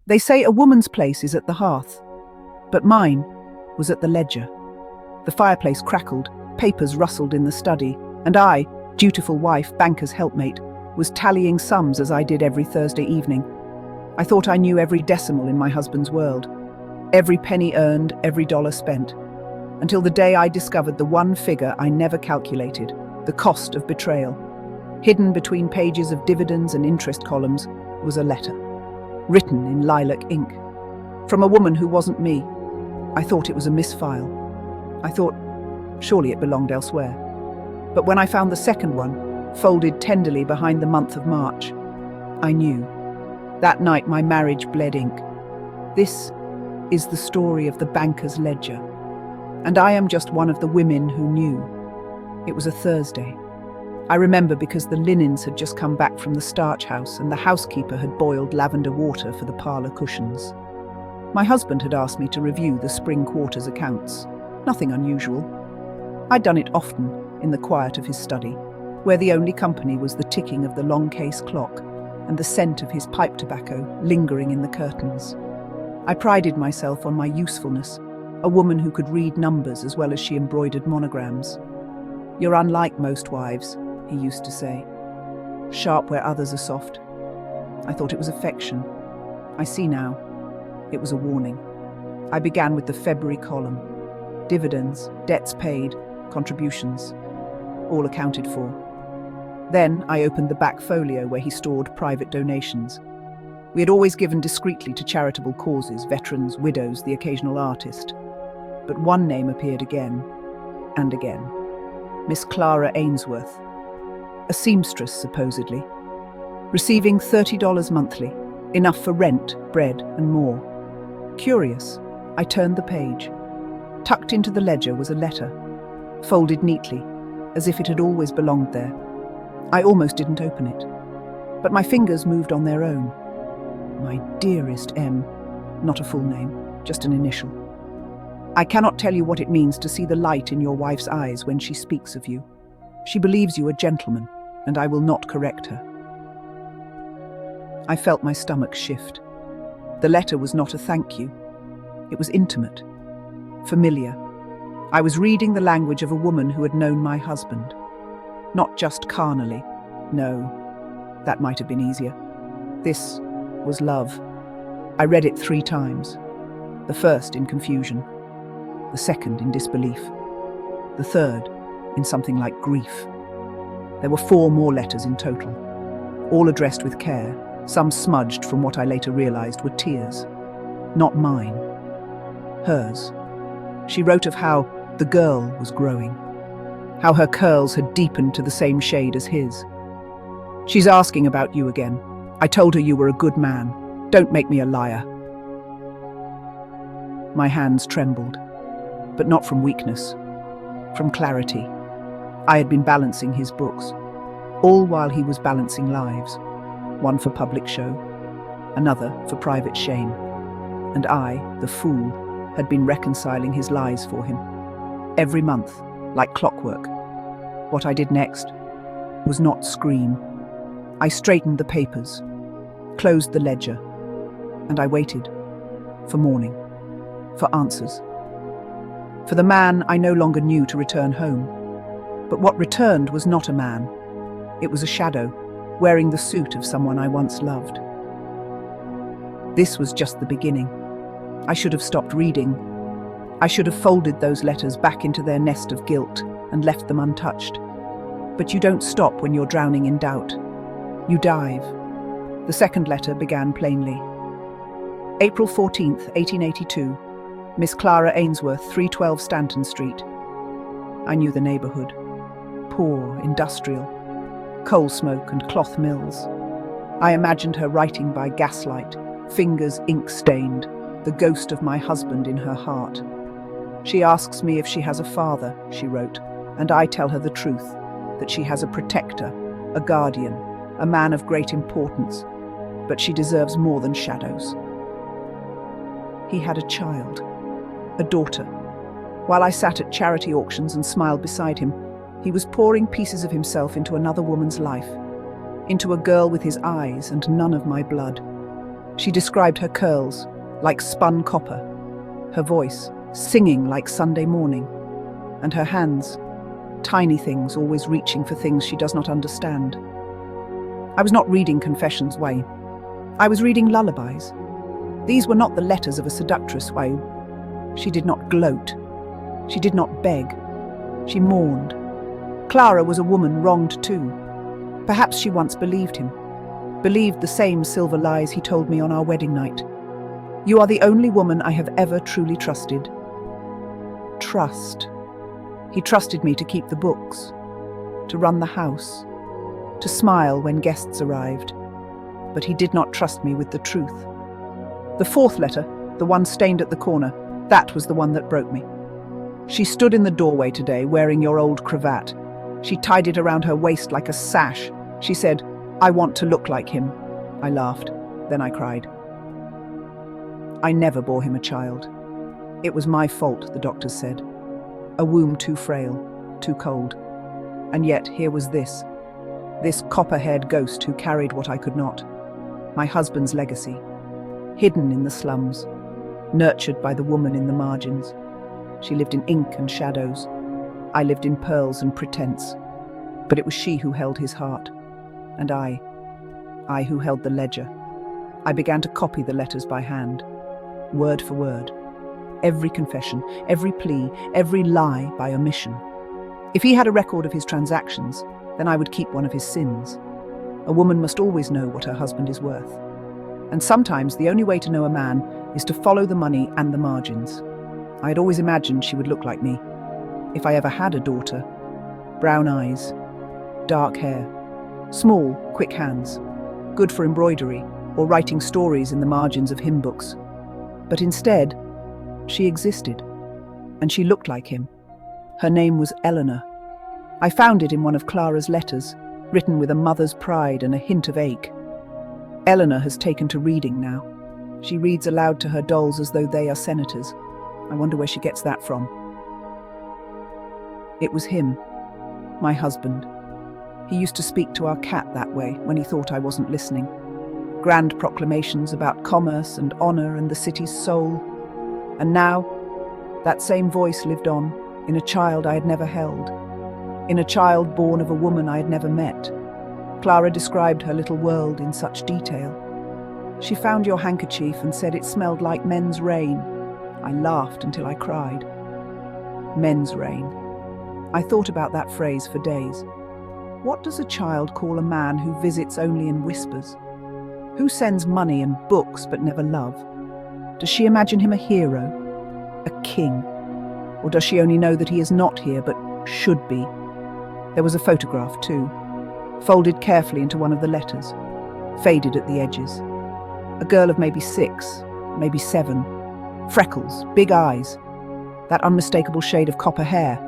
They say a woman's place is at the hearth, but mine was at the ledger. The fireplace crackled, papers rustled in the study, and I, dutiful wife, banker's helpmate, was tallying sums as I did every Thursday evening. I thought I knew every decimal in my husband's world, every penny earned, every dollar spent, until the day I discovered the one figure I never calculated, the cost of betrayal. Hidden between pages of dividends and interest columns was a letter, written in lilac ink, from a woman who wasn't me. I thought it was a misfile. I thought, surely it belonged elsewhere. But when I found the second one, folded tenderly behind the month of March, I knew. That night my marriage bled ink. This is the story of the banker's ledger. And I am just one of the women who knew. It was a Thursday. I remember because the linens had just come back from the starch house and the housekeeper had boiled lavender water for the parlour cushions. My husband had asked me to review the spring quarter's accounts. Nothing unusual. I'd done it often in the quiet of his study, where the only company was the ticking of the long case clock and the scent of his pipe tobacco lingering in the curtains. I prided myself on my usefulness, a woman who could read numbers as well as she embroidered monograms. "You're unlike most wives," he used to say. "Sharp where others are soft." I thought it was affection. I see now. It was a warning. I began with the February column. Dividends, debts paid, contributions, all accounted for. Then I opened the back folio where he stored private donations. We had always given discreetly to charitable causes, veterans, widows, the occasional artist. But one name appeared again and again. Miss Clara Ainsworth, a seamstress supposedly, receiving $30 monthly, enough for rent, bread and more. Curious, I turned the page. Tucked into the ledger was a letter, folded neatly, as if it had always belonged there. I almost didn't open it, but my fingers moved on their own. My dearest M, not a full name, just an initial. I cannot tell you what it means to see the light in your wife's eyes when she speaks of you. She believes you a gentleman, and I will not correct her. I felt my stomach shift. The letter was not a thank you. It was intimate, familiar. I was reading the language of a woman who had known my husband. Not just carnally. No, that might have been easier. This was love. I read it 3 times. The first in confusion. The second in disbelief. The third in something like grief. There were 4 more letters in total, all addressed with care, some smudged from what I later realized were tears. Not mine. Hers. She wrote of how the girl was growing, how her curls had deepened to the same shade as his. "She's asking about you again. I told her you were a good man. Don't make me a liar." My hands trembled, but not from weakness, from clarity. I had been balancing his books, all while he was balancing lives, one for public show, another for private shame. And I, the fool, had been reconciling his lies for him. Every month, like clockwork. What I did next was not scream. I straightened the papers, closed the ledger, and I waited for morning, for answers. For the man I no longer knew to return home. But what returned was not a man. It was a shadow, wearing the suit of someone I once loved. This was just the beginning. I should have stopped reading. I should have folded those letters back into their nest of guilt and left them untouched. But you don't stop when you're drowning in doubt. You dive. The second letter began plainly. April 14th, 1882. Miss Clara Ainsworth, 312 Stanton Street. I knew the neighbourhood. Poor, industrial. Coal smoke and cloth mills. I imagined her writing by gaslight, fingers ink-stained, the ghost of my husband in her heart. She asks me if she has a father, she wrote, and I tell her the truth, that she has a protector, a guardian, a man of great importance, but she deserves more than shadows. He had a child, a daughter. While I sat at charity auctions and smiled beside him, he was pouring pieces of himself into another woman's life, into a girl with his eyes and none of my blood. She described her curls like spun copper, her voice singing like Sunday morning, and her hands, tiny things always reaching for things she does not understand. I was not reading confessions, Wayne. I was reading lullabies. These were not the letters of a seductress, Wayne. She did not gloat. She did not beg. She mourned. Clara was a woman wronged too. Perhaps she once believed him. Believed the same silver lies he told me on our wedding night. You are the only woman I have ever truly trusted. Trust. He trusted me to keep the books, to run the house, to smile when guests arrived. But he did not trust me with the truth. The fourth letter, the one stained at the corner, that was the one that broke me. She stood in the doorway today wearing your old cravat. She tied it around her waist like a sash. She said, "I want to look like him." I laughed. Then I cried. I never bore him a child. It was my fault, the doctors said. A womb too frail, too cold. And yet here was this copper-haired ghost who carried what I could not. My husband's legacy. Hidden in the slums. Nurtured by the woman in the margins. She lived in ink and shadows. I lived in pearls and pretense. But it was she who held his heart. And I who held the ledger. I began to copy the letters by hand, word for word. Every confession, every plea, every lie by omission. If he had a record of his transactions, then I would keep one of his sins. A woman must always know what her husband is worth. And sometimes the only way to know a man is to follow the money and the margins. I had always imagined she would look like me. If I ever had a daughter. Brown eyes, dark hair, small, quick hands, good for embroidery or writing stories in the margins of hymn books. But instead, she existed, and she looked like him. Her name was Eleanor. I found it in one of Clara's letters, written with a mother's pride and a hint of ache. Eleanor has taken to reading now. She reads aloud to her dolls as though they are senators. I wonder where she gets that from. It was him, my husband. He used to speak to our cat that way when he thought I wasn't listening. Grand proclamations about commerce and honor and the city's soul. And now, that same voice lived on, in a child I had never held, in a child born of a woman I had never met. Clara described her little world in such detail. She found your handkerchief and said it smelled like men's rain. I laughed until I cried. Men's rain. I thought about that phrase for days. What does a child call a man who visits only in whispers? Who sends money and books but never love? Does she imagine him a hero, a king? Or does she only know that he is not here but should be? There was a photograph too, folded carefully into one of the letters, faded at the edges. A girl of maybe 6, maybe 7, freckles, big eyes, that unmistakable shade of copper hair.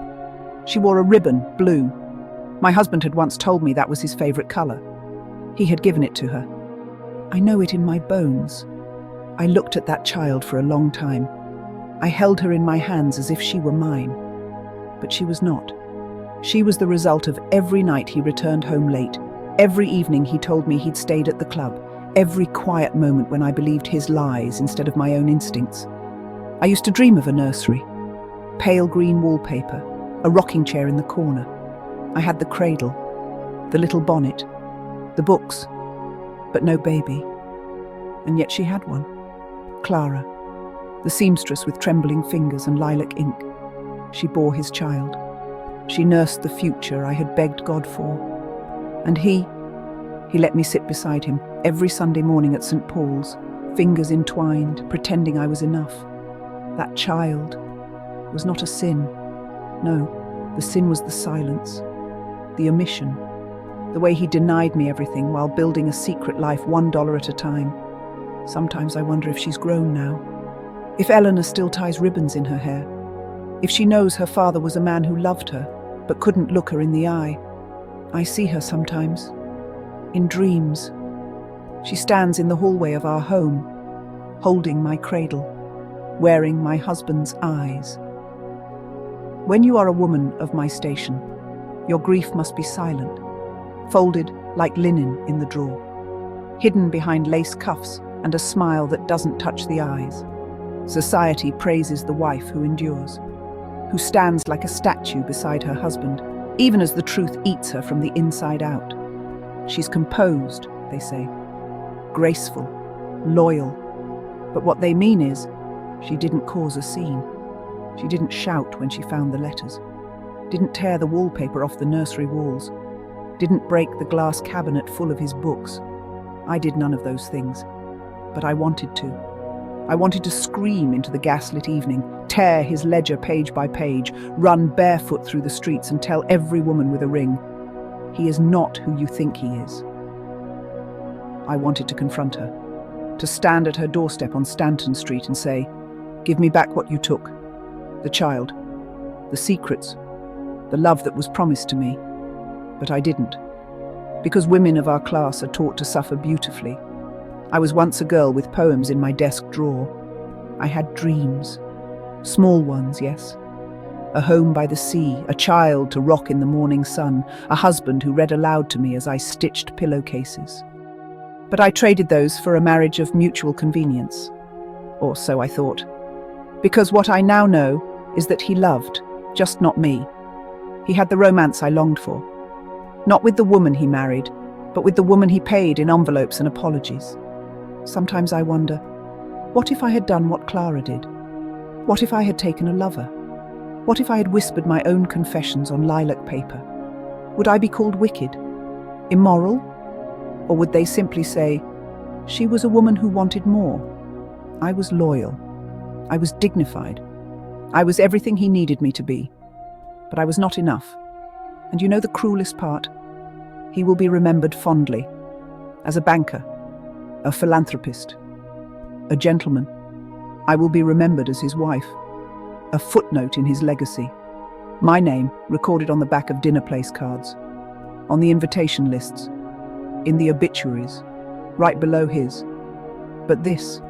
She wore a ribbon, blue. My husband had once told me that was his favorite color. He had given it to her. I know it in my bones. I looked at that child for a long time. I held her in my hands as if she were mine. But she was not. She was the result of every night he returned home late, every evening he told me he'd stayed at the club, every quiet moment when I believed his lies instead of my own instincts. I used to dream of a nursery, pale green wallpaper, a rocking chair in the corner. I had the cradle, the little bonnet, the books, but no baby. And yet she had one. Clara, the seamstress with trembling fingers and lilac ink. She bore his child. She nursed the future I had begged God for. And he let me sit beside him every Sunday morning at St. Paul's, fingers entwined, pretending I was enough. That child was not a sin. No, the sin was the silence, the omission, the way he denied me everything while building a secret life $1 at a time. Sometimes I wonder if she's grown now. If Eleanor still ties ribbons in her hair. If she knows her father was a man who loved her, but couldn't look her in the eye. I see her sometimes, in dreams. She stands in the hallway of our home, holding my cradle, wearing my husband's eyes. When you are a woman of my station, your grief must be silent, folded like linen in the drawer, hidden behind lace cuffs and a smile that doesn't touch the eyes. Society praises the wife who endures, who stands like a statue beside her husband, even as the truth eats her from the inside out. She's composed, they say, graceful, loyal. But what they mean is, she didn't cause a scene. She didn't shout when she found the letters, didn't tear the wallpaper off the nursery walls, didn't break the glass cabinet full of his books. I did none of those things, but I wanted to. I wanted to scream into the gaslit evening, tear his ledger page by page, run barefoot through the streets and tell every woman with a ring, he is not who you think he is. I wanted to confront her, to stand at her doorstep on Stanton Street and say, give me back what you took, the child, the secrets, the love that was promised to me. But I didn't, because women of our class are taught to suffer beautifully. I was once a girl with poems in my desk drawer. I had dreams. Small ones, yes. A home by the sea, a child to rock in the morning sun, a husband who read aloud to me as I stitched pillowcases. But I traded those for a marriage of mutual convenience. Or so I thought. Because what I now know is that he loved, just not me. He had the romance I longed for. Not with the woman he married, but with the woman he paid in envelopes and apologies. Sometimes I wonder, what if I had done what Clara did? What if I had taken a lover? What if I had whispered my own confessions on lilac paper? Would I be called wicked? Immoral? Or would they simply say, she was a woman who wanted more? I was loyal. I was dignified. I was everything he needed me to be. But I was not enough. And you know the cruelest part? He will be remembered fondly, as a banker, a philanthropist, a gentleman. I will be remembered as his wife, a footnote in his legacy. My name recorded on the back of dinner place cards, on the invitation lists, in the obituaries, right below his. But this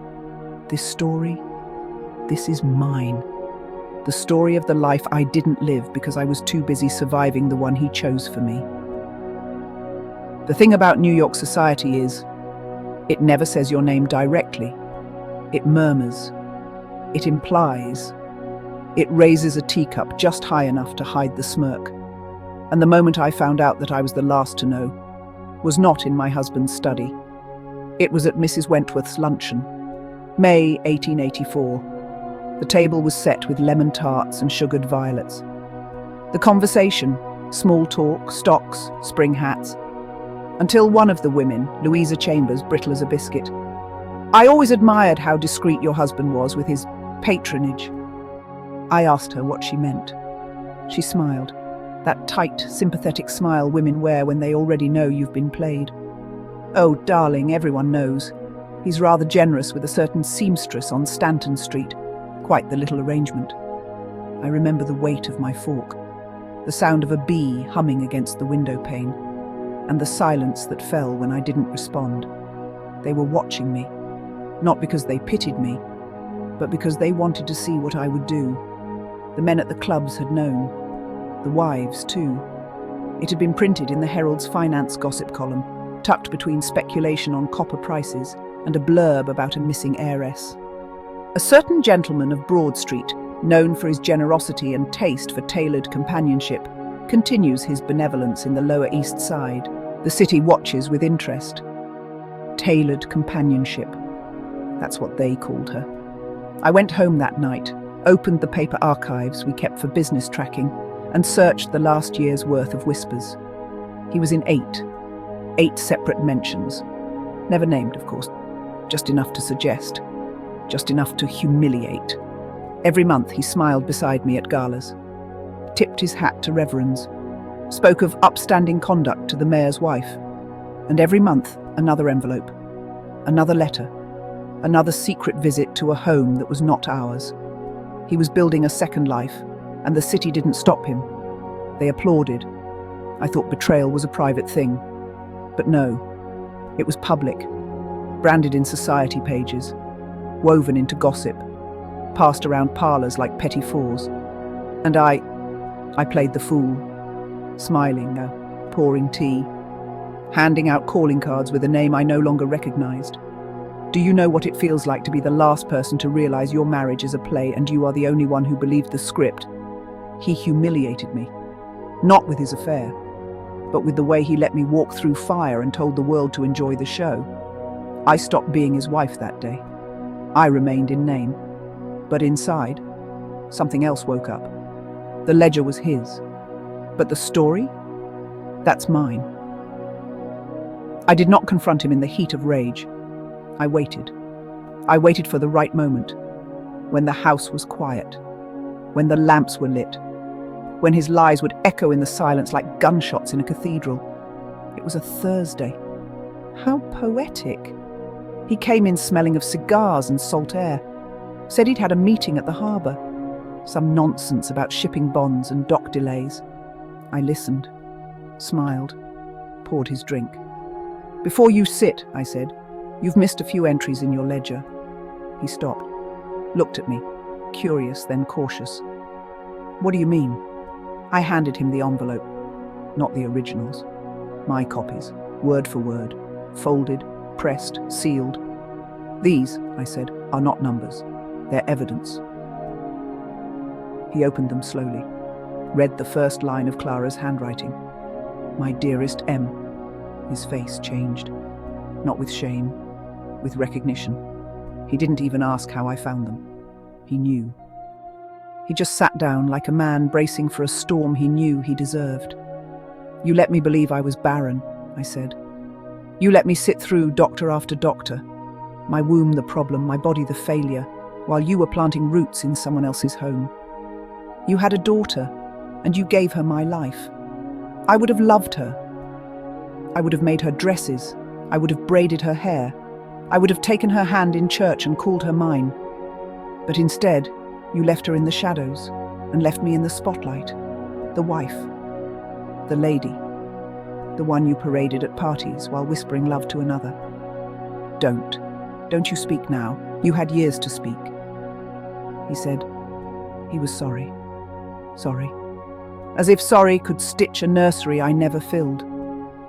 story, this is mine. The story of the life I didn't live because I was too busy surviving the one he chose for me. The thing about New York society is, it never says your name directly. It murmurs. It implies. It raises a teacup just high enough to hide the smirk. And the moment I found out that I was the last to know was not in my husband's study. It was at Mrs. Wentworth's luncheon, May 1884. The table was set with lemon tarts and sugared violets. The conversation, small talk, stocks, spring hats, until one of the women, Louisa Chambers, brittle as a biscuit. I always admired how discreet your husband was with his patronage. I asked her what she meant. She smiled, that tight, sympathetic smile women wear when they already know you've been played. Oh, darling, everyone knows. He's rather generous with a certain seamstress on Stanton Street. Quite the little arrangement. I remember the weight of my fork, the sound of a bee humming against the window pane, and the silence that fell when I didn't respond. They were watching me, not because they pitied me, but because they wanted to see what I would do. The men at the clubs had known. The wives, too. It had been printed in the Herald's finance gossip column, tucked between speculation on copper prices and a blurb about a missing heiress. A certain gentleman of Broad Street, known for his generosity and taste for tailored companionship, continues his benevolence in the Lower East Side. The city watches with interest. Tailored companionship. That's what they called her. I went home that night, opened the paper archives we kept for business tracking, and searched the last year's worth of whispers. He was in 8 separate mentions. Never named, of course, just enough to suggest. Just enough to humiliate. Every month he smiled beside me at galas, tipped his hat to reverends, spoke of upstanding conduct to the mayor's wife, and every month another envelope, another letter, another secret visit to a home that was not ours. He was building a second life, and the city didn't stop him. They applauded. I thought betrayal was a private thing. But no, it was public, branded in society pages, woven into gossip, passed around parlours like petits fours. And I played the fool, smiling, pouring tea, handing out calling cards with a name I no longer recognised. Do you know what it feels like to be the last person to realize your marriage is a play and you are the only one who believed the script? He humiliated me. Not with his affair, but with the way he let me walk through fire and told the world to enjoy the show. I stopped being his wife that day. I remained in name. But inside, something else woke up. The ledger was his. But the story? That's mine. I did not confront him in the heat of rage. I waited. I waited for the right moment, when the house was quiet, when the lamps were lit, when his lies would echo in the silence like gunshots in a cathedral. It was a Thursday. How poetic. He came in smelling of cigars and salt air, said he'd had a meeting at the harbour, some nonsense about shipping bonds and dock delays. I listened, smiled, poured his drink. "Before you sit," I said, "you've missed a few entries in your ledger." He stopped, looked at me, curious then cautious. "What do you mean?" I handed him the envelope, not the originals. My copies, word for word, folded, pressed, sealed. "These," I said, "are not numbers. They're evidence." He opened them slowly, read the first line of Clara's handwriting. "My dearest M." His face changed, not with shame, with recognition. He didn't even ask how I found them. He knew. He just sat down like a man bracing for a storm he knew he deserved. "You let me believe I was barren," I said. "You let me sit through doctor after doctor. My womb the problem, my body the failure, while you were planting roots in someone else's home. You had a daughter, and you gave her my life. I would have loved her. I would have made her dresses. I would have braided her hair. I would have taken her hand in church and called her mine. But instead, you left her in the shadows and left me in the spotlight. The wife. The lady. The one you paraded at parties while whispering love to another. Don't you speak now. You had years to speak." He said he was sorry. Sorry. As if sorry could stitch a nursery I never filled.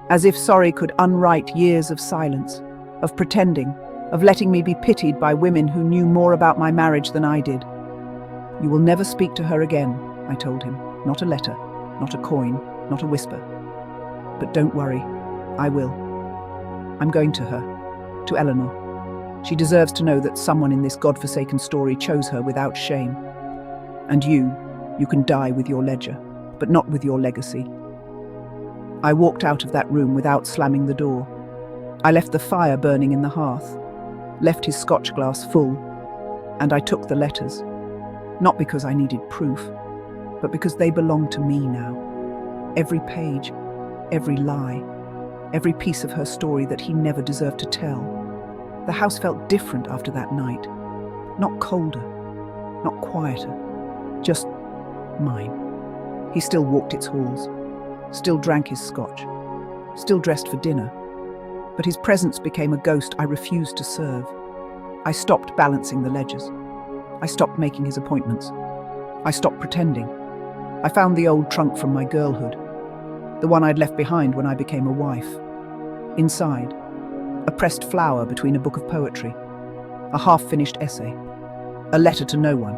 As if sorry could unwrite years of silence, of pretending, of letting me be pitied by women who knew more about my marriage than I did. "You will never speak to her again," I told him. "Not a letter, not a coin, not a whisper. But don't worry, I will. I'm going to her, to Eleanor. She deserves to know that someone in this godforsaken story chose her without shame. And you can die with your ledger, but not with your legacy." I walked out of that room without slamming the door. I left the fire burning in the hearth, left his scotch glass full, and I took the letters. Not because I needed proof, but because they belonged to me now. Every page, every lie, every piece of her story that he never deserved to tell. The house felt different after that night. Not colder, not quieter, just mine. He still walked its halls, still drank his scotch, still dressed for dinner. But his presence became a ghost I refused to serve. I stopped balancing the ledgers. I stopped making his appointments. I stopped pretending. I found the old trunk from my girlhood, the one I'd left behind when I became a wife. Inside, a pressed flower between a book of poetry, a half-finished essay, a letter to no one,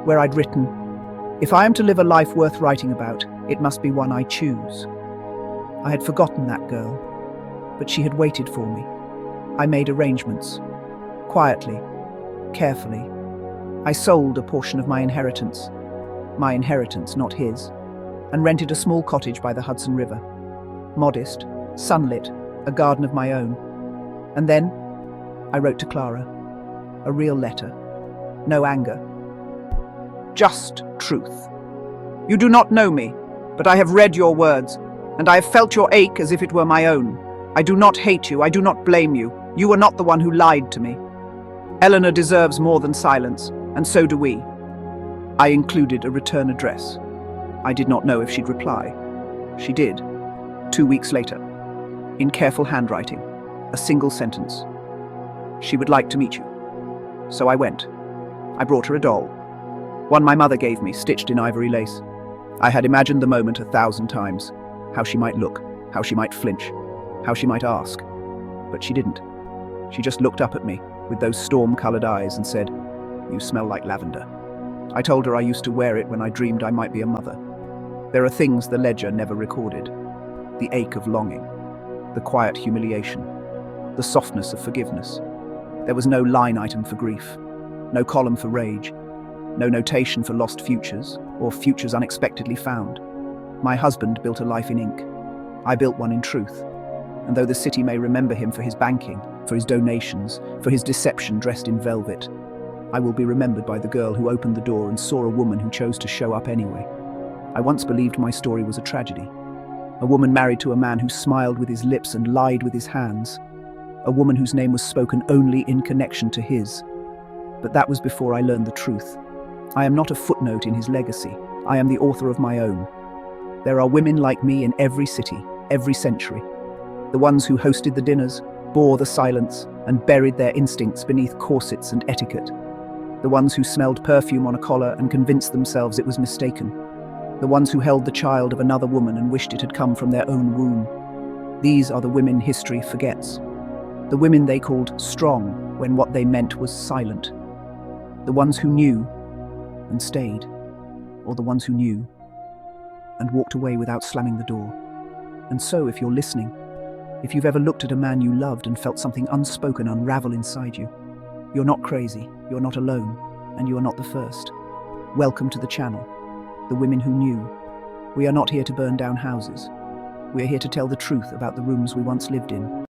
where I'd written, "If I am to live a life worth writing about, it must be one I choose." I had forgotten that girl, but she had waited for me. I made arrangements. Quietly, carefully. I sold a portion of my inheritance, not his, and rented a small cottage by the Hudson River. Modest, sunlit, a garden of my own. And then, I wrote to Clara. A real letter. No anger. Just truth. "You do not know me, but I have read your words, and I have felt your ache as if it were my own. I do not hate you, I do not blame you. You were not the one who lied to me. Eleanor deserves more than silence, and so do we." I included a return address. I did not know if she'd reply. She did, 2 weeks later, in careful handwriting, a single sentence. "She would like to meet you." So I went. I brought her a doll, one my mother gave me, stitched in ivory lace. I had imagined the moment 1,000 times, how she might look, how she might flinch, how she might ask. But she didn't. She just looked up at me, with those storm-colored eyes, and said, "You smell like lavender." I told her I used to wear it when I dreamed I might be a mother. There are things the ledger never recorded. The ache of longing, the quiet humiliation, the softness of forgiveness. There was no line item for grief, no column for rage, no notation for lost futures or futures unexpectedly found. My husband built a life in ink. I built one in truth. And though the city may remember him for his banking, for his donations, for his deception dressed in velvet, I will be remembered by the girl who opened the door and saw a woman who chose to show up anyway. I once believed my story was a tragedy. A woman married to a man who smiled with his lips and lied with his hands. A woman whose name was spoken only in connection to his. But that was before I learned the truth. I am not a footnote in his legacy. I am the author of my own. There are women like me in every city, every century. The ones who hosted the dinners, bore the silence, and buried their instincts beneath corsets and etiquette. The ones who smelled perfume on a collar and convinced themselves it was mistaken. The ones who held the child of another woman and wished it had come from their own womb. These are the women history forgets. The women they called strong when what they meant was silent. The ones who knew and stayed, or the ones who knew and walked away without slamming the door. And so, if you're listening, if you've ever looked at a man you loved and felt something unspoken unravel inside you, you're not crazy, you're not alone, and you are not the first. Welcome to the channel, The Women Who Knew. We are not here to burn down houses. We are here to tell the truth about the rooms we once lived in,